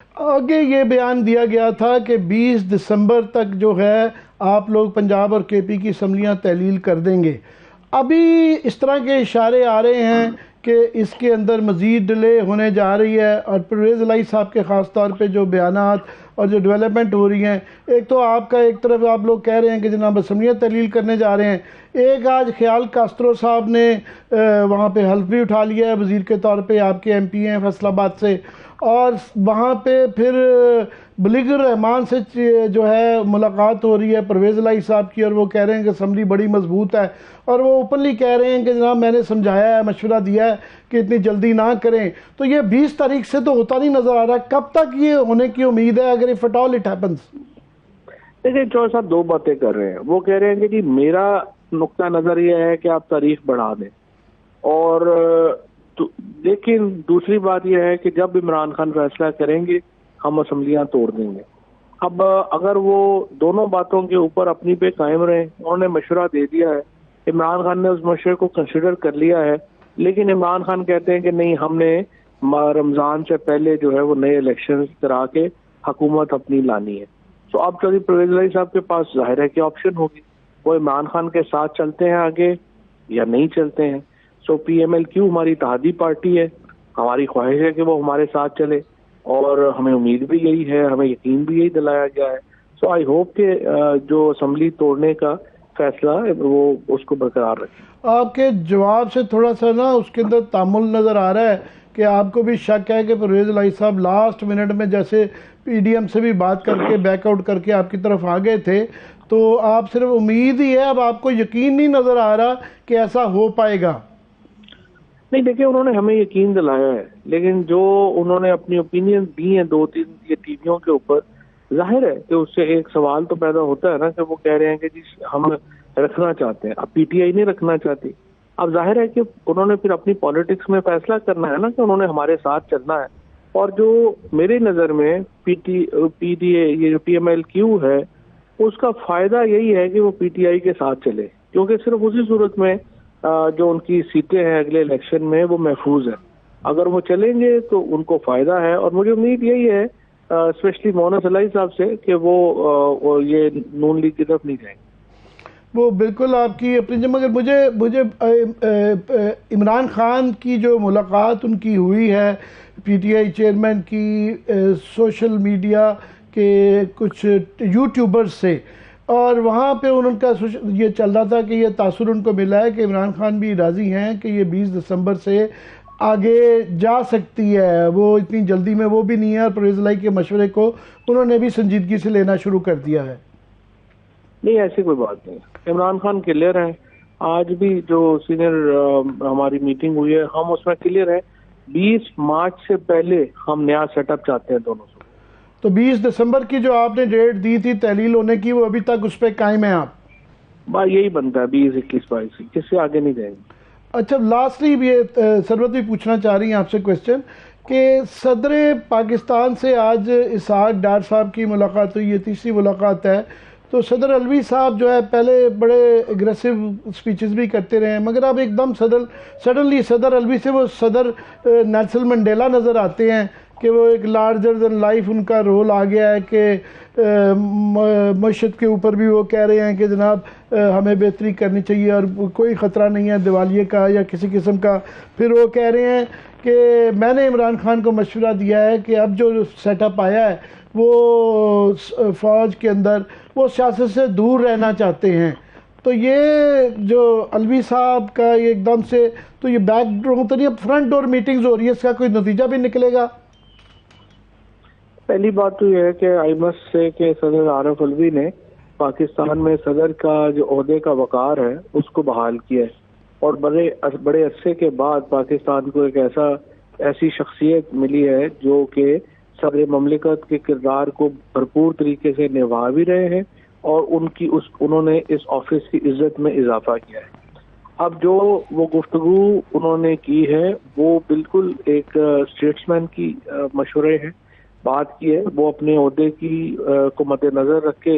आगे ये बयान दिया गया था कि 20 दिसंबर तक जो है आप लोग पंजाब और केपी की असम्बलियाँ तहलील कर देंगे। अभी इस तरह के इशारे आ रहे हैं कि इसके अंदर मज़ीद डिले होने जा रही है, और परवेज़ इलाही साहब के ख़ास तौर पे जो बयानात और जो डेवलपमेंट हो रही हैं, एक तो आपका एक तरफ आप लोग कह रहे हैं कि जनाब असम्बलियाँ तहलील करने जा रहे हैं, एक आज ख्याल कास्त्रो साहब ने वहाँ पे हल्फ भी उठा लिया है वज़ीर के तौर पे, आपके एमपी हैं फैसलाबाद से, और वहाँ पे फिर बलीगर रहमान से जो है मुलाकात हो रही है परवेज़ इलाही साहब की, और वो कह रहे हैं कि असम्बली बड़ी मजबूत है, और वो ओपनली कह रहे हैं कि जनाब मैंने समझाया है, मशवरा दिया है कि इतनी जल्दी ना करें। तो ये 20 तारीख से तो होता नहीं नज़र आ रहा, कब तक ये होने की उम्मीद है अगर if at all it happens? देखिए चौधरी साहब दो बातें कर रहे हैं। वो कह रहे हैं कि जी मेरा नुक्ता नज़र ये है कि आप तारीख बढ़ा दें, और लेकिन दूसरी बात यह है कि जब इमरान खान फैसला करेंगे हम असम्बलियां तोड़ देंगे। अब अगर वो दोनों बातों के ऊपर अपनी पे कायम रहे, उन्होंने मशवरा दे दिया है, इमरान खान ने उस मशवरे को कंसिडर कर लिया है, लेकिन इमरान खान कहते हैं कि नहीं, हमने रमज़ान से पहले जो है वो नए इलेक्शन करा के हुकूमत अपनी लानी है। तो अब चौधरी परवेज़ इलाही साहब के पास जाहिर है कि ऑप्शन होगी, वो इमरान खान के साथ चलते हैं आगे या नहीं चलते हैं। सो PMLQ हमारी इत्तेहादी पार्टी है, हमारी ख्वाहिश है कि वो हमारे साथ चले, और हमें उम्मीद भी यही है, हमें यकीन भी यही दिलाया गया है। सो आई होप कि जो असम्बली तोड़ने का फैसला है वो उसको बरकरार रखें। आपके जवाब से थोड़ा सा ना उसके अंदर तामुल नज़र आ रहा है कि आपको भी शक है कि परवेज़ इलाही साहब लास्ट मिनट में जैसे PDM से भी बात करके बैकआउट करके आपकी तरफ आ गए थे, तो आप सिर्फ उम्मीद ही है, अब आपको यकीन नहीं नज़र आ रहा कि ऐसा हो पाएगा? नहीं देखिए, उन्होंने हमें यकीन दिलाया है, लेकिन जो उन्होंने अपनी ओपिनियन दी है दो तीन ये टीवियों के ऊपर, जाहिर है कि उससे एक सवाल तो पैदा होता है ना कि वो कह रहे हैं कि जी हम रखना चाहते हैं, अब PTI नहीं रखना चाहती। अब जाहिर है कि उन्होंने फिर अपनी पॉलिटिक्स में फैसला करना है ना कि उन्होंने हमारे साथ चलना है। और जो मेरे नज़र में PDA ये जो PMLQ है, उसका फायदा यही है कि वो PTI के साथ चले, क्योंकि सिर्फ उसी सूरत में जो उनकी सीटें हैं अगले इलेक्शन में वो महफूज है। अगर वो चलेंगे तो उनको फायदा है, और मुझे उम्मीद यही है स्पेशली मोहन इलाही साहब से कि वो ये नून लीग की तरफ नहीं जाएंगे। वो बिल्कुल आपकी अपनी, मगर मुझे मुझे इमरान खान की जो मुलाकात उनकी हुई है PTI चेयरमैन की सोशल मीडिया के कुछ यूट्यूबर्स से, और वहाँ पे उनका ये चल रहा था कि ये तासुर उनको मिला है कि इमरान खान भी राज़ी हैं कि ये 20 दिसंबर से आगे जा सकती है, वो इतनी जल्दी में वो भी नहीं है, और परवेज़ इलाही के मशवरे को उन्होंने भी संजीदगी से लेना शुरू कर दिया है। नहीं, ऐसी कोई बात नहीं। इमरान खान क्लियर है, आज भी जो सीनियर हमारी मीटिंग हुई है हम उसमें क्लियर है, 20 मार्च से पहले हम नया सेटअप चाहते हैं दोनों से। तो 20 दिसंबर की जो आपने डेट दी थी तहलील होने की, वो अभी तक उस पर कायम है आप? बात यही बनता है 20, 21, 22, इससे आगे नहीं जाएंगे। अच्छा, लास्टली ये सरवत भी पूछना चाह रही हैं आपसे क्वेश्चन कि सदर पाकिस्तान से आज इसहाक डार साहब की मुलाकात हुई, ये तीसरी मुलाकात है। तो सदर अलवी साहब जो है पहले बड़े एग्रेसिव स्पीचेस भी करते रहे हैं, मगर अब एकदम सडनली सदर अलवी से वो सदर नेल्सन मंडेला नज़र आते हैं कि वो एक लार्जर देन लाइफ उनका रोल आ गया है कि मशहद के ऊपर भी वो कह रहे हैं कि जनाब हमें बेहतरी करनी चाहिए और कोई ख़तरा नहीं है दिवालिये का या किसी किस्म का। फिर वो कह रहे हैं कि मैंने इमरान खान को मशवरा दिया है कि अब जो सेटअप आया है वो फ़ौज के अंदर वो सियासत से दूर रहना चाहते हैं। तो ये जो अलवी साहब का ये एकदम से, तो ये बैक डोर तो नहीं, फ्रंट डोर मीटिंग्स हो रही है, इसका कोई नतीजा भी निकलेगा? पहली बात तो यह है कि आई मस्ट से कि सदर आरिफ अलवी ने पाकिस्तान में सदर का जो ओहदे का वकार है उसको बहाल किया है, और बड़े अरसे के बाद पाकिस्तान को एक ऐसी शख्सियत मिली है जो कि सदर ममलिकत के किरदार को भरपूर तरीके से निभा भी रहे हैं, और उन्होंने इस ऑफिस की इज्जत में इजाफा किया है। अब जो वो गुफ्तगू उन्होंने की है वो बिल्कुल एक स्टेट्समैन की मशवरे है बात की है, वो अपने ओहदे की को मद्देनजर रख के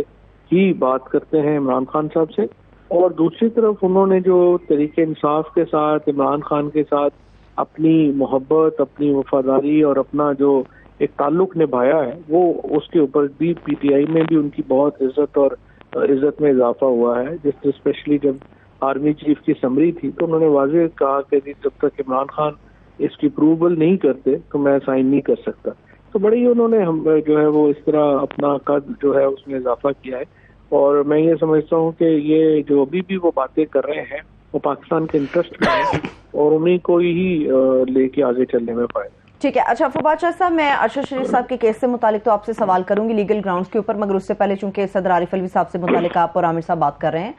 ही बात करते हैं इमरान खान साहब से। और दूसरी तरफ उन्होंने जो तरीके इंसाफ के साथ इमरान खान के साथ अपनी मोहब्बत, अपनी वफादारी और अपना जो एक ताल्लुक निभाया है, वो उसके ऊपर भी पीटीआई में भी उनकी बहुत इज्जत और इज्जत में इजाफा हुआ है। जिस स्पेशली जब आर्मी चीफ की समरी थी तो उन्होंने वाज़ेह कहा कि जब तक इमरान खान इसकी अप्रूवल नहीं करते तो मैं साइन नहीं कर सकता। तो बड़े ही उन्होंने हम जो है वो इस तरह अपना कद जो है उसमें इजाफा किया है। और मैं ये समझता हूँ कि ये जो अभी भी वो बातें कर रहे हैं वो पाकिस्तान के इंटरेस्ट में है और उन्हीं को ही लेके आगे चलने में फायदा। ठीक है। अच्छा फवाद शाह साहब, मैं अरशद शरीफ साहब के केस से मुतालिक तो आपसे सवाल करूंगी लीगल ग्राउंड्स के ऊपर, मगर उससे पहले चूंकि सदर आरिफ अलवी साहब से मुतालिक आप और आमिर साहब बात कर रहे हैं,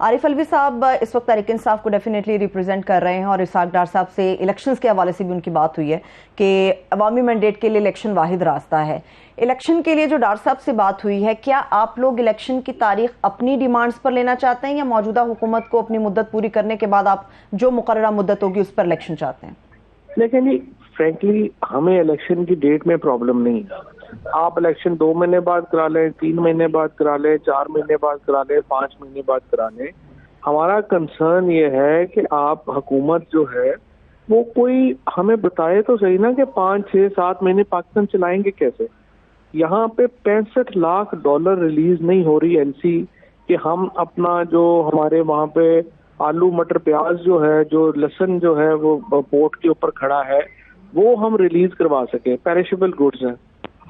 आरिफ अलवी साहब इस वक्त तहरीक इंसाफ को डेफिनेटली रिप्रेजेंट कर रहे हैं और इसहाक डार साहब से इलेक्शंस के हवाले से भी उनकी बात हुई है कि अवामी मैंडेट के लिए इलेक्शन वाहिद रास्ता है। इलेक्शन के लिए जो डार साहब से बात हुई है, क्या आप लोग इलेक्शन की तारीख अपनी डिमांड्स पर लेना चाहते हैं या मौजूदा हुकूमत को अपनी मुद्दत पूरी करने के बाद आप जो मुकर्ररा मुद्दत होगी उस पर इलेक्शन चाहते हैं? लेकिन जी फ्रेंकली हमें इलेक्शन की डेट में प्रॉब्लम नहीं है। आप इलेक्शन 2 महीने बाद करा लें, 3 महीने बाद करा लें, 4 महीने बाद करा लें, 5 महीने बाद करा लें। हमारा कंसर्न ये है कि आप हुकूमत जो है वो कोई हमें बताए तो सही ना कि 5, 6, 7 महीने पाकिस्तान चलाएंगे कैसे। यहाँ पे $65 लाख रिलीज नहीं हो रही एलसी कि हम अपना जो हमारे वहाँ पे आलू मटर प्याज जो है, जो लहसुन जो है वो पोर्ट के ऊपर खड़ा है, वो हम रिलीज करवा सके। पेरिशेबल गुड्स हैं।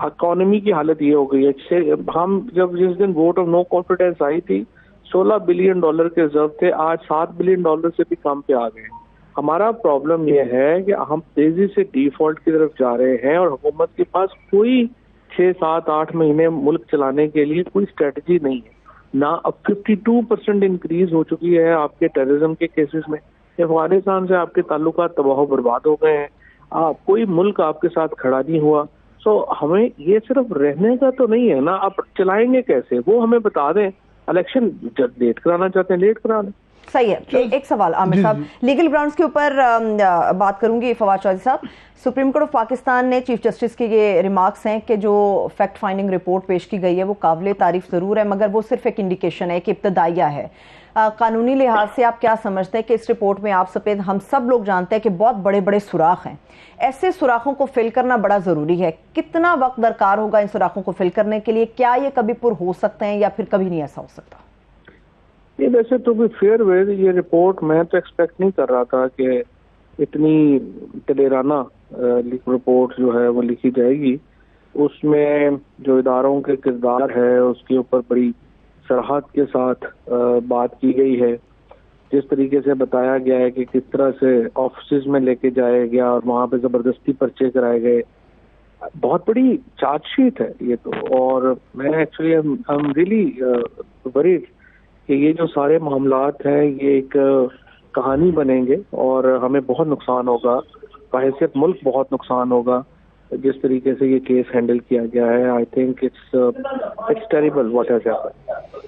इकोनॉमी की हालत ये हो गई है। हम जब जिस दिन वोट ऑफ नो कॉन्फिडेंस आई थी $16 बिलियन के रिजर्व थे, आज $7 बिलियन से भी कम पे आ गए। हमारा प्रॉब्लम ये है कि हम तेजी से डिफॉल्ट की तरफ जा रहे हैं और हुकूमत के पास कोई 6, 7, 8 महीने मुल्क चलाने के लिए कोई स्ट्रेटजी नहीं है ना। अब 52% इंक्रीज हो चुकी है आपके टेररिज्म के केसेस में। अफगानिस्तान से आपके ताल्लुकात तबाह बर्बाद हो गए हैं। कोई मुल्क आपके साथ खड़ा नहीं हुआ। सो हमें ये सिर्फ रहने का तो नहीं है ना, आप चलाएंगे कैसे वो हमें बता दें। इलेक्शन जब लेट कराना चाहते हैं लेट करा दें। सही है। एक सवाल आमिर साहब, लीगल ग्राउंड्स के ऊपर बात करूंगी। फवाद चौधरी साहब, सुप्रीम कोर्ट ऑफ पाकिस्तान ने चीफ जस्टिस के ये रिमार्क्स हैं कि जो फैक्ट फाइंडिंग रिपोर्ट पेश की गई है वो काबिल तारीफ जरूर है, मगर वो सिर्फ एक इंडिकेशन है, एक इब्तदाइया है। कानूनी लिहाज से आप क्या समझते हैं कि इस रिपोर्ट में आप सफेद हम सब लोग जानते हैं कि बहुत बड़े बड़े सुराख हैं, ऐसे सुराखों को फिल करना बड़ा जरूरी है। कितना वक्त दरकार होगा इन सुराखों को फिल करने के लिए? क्या ये कभी पुर हो सकते हैं या फिर कभी नहीं ऐसा हो सकता? ये वैसे तो भी फेयर वे ये रिपोर्ट मैं तो एक्सपेक्ट नहीं कर रहा था कि इतनी दलेराना रिपोर्ट जो है वो लिखी जाएगी। उसमें जो इदारों के किरदार है उसके ऊपर बड़ी सरहद के साथ बात की गई है। जिस तरीके से बताया गया है कि किस तरह से ऑफिस में लेके जाया गया और वहाँ पे जबरदस्ती पर्चे कराए गए, बहुत बड़ी चार्जशीट है ये तो। और मैं actually I am really worried कि ये जो सारे मामलात हैं ये एक कहानी बनेंगे और हमें बहुत नुकसान होगा, बहैसियत मुल्क बहुत नुकसान होगा जिस तरीके से ये केस हैंडल किया गया है। I think it's terrible what has happened.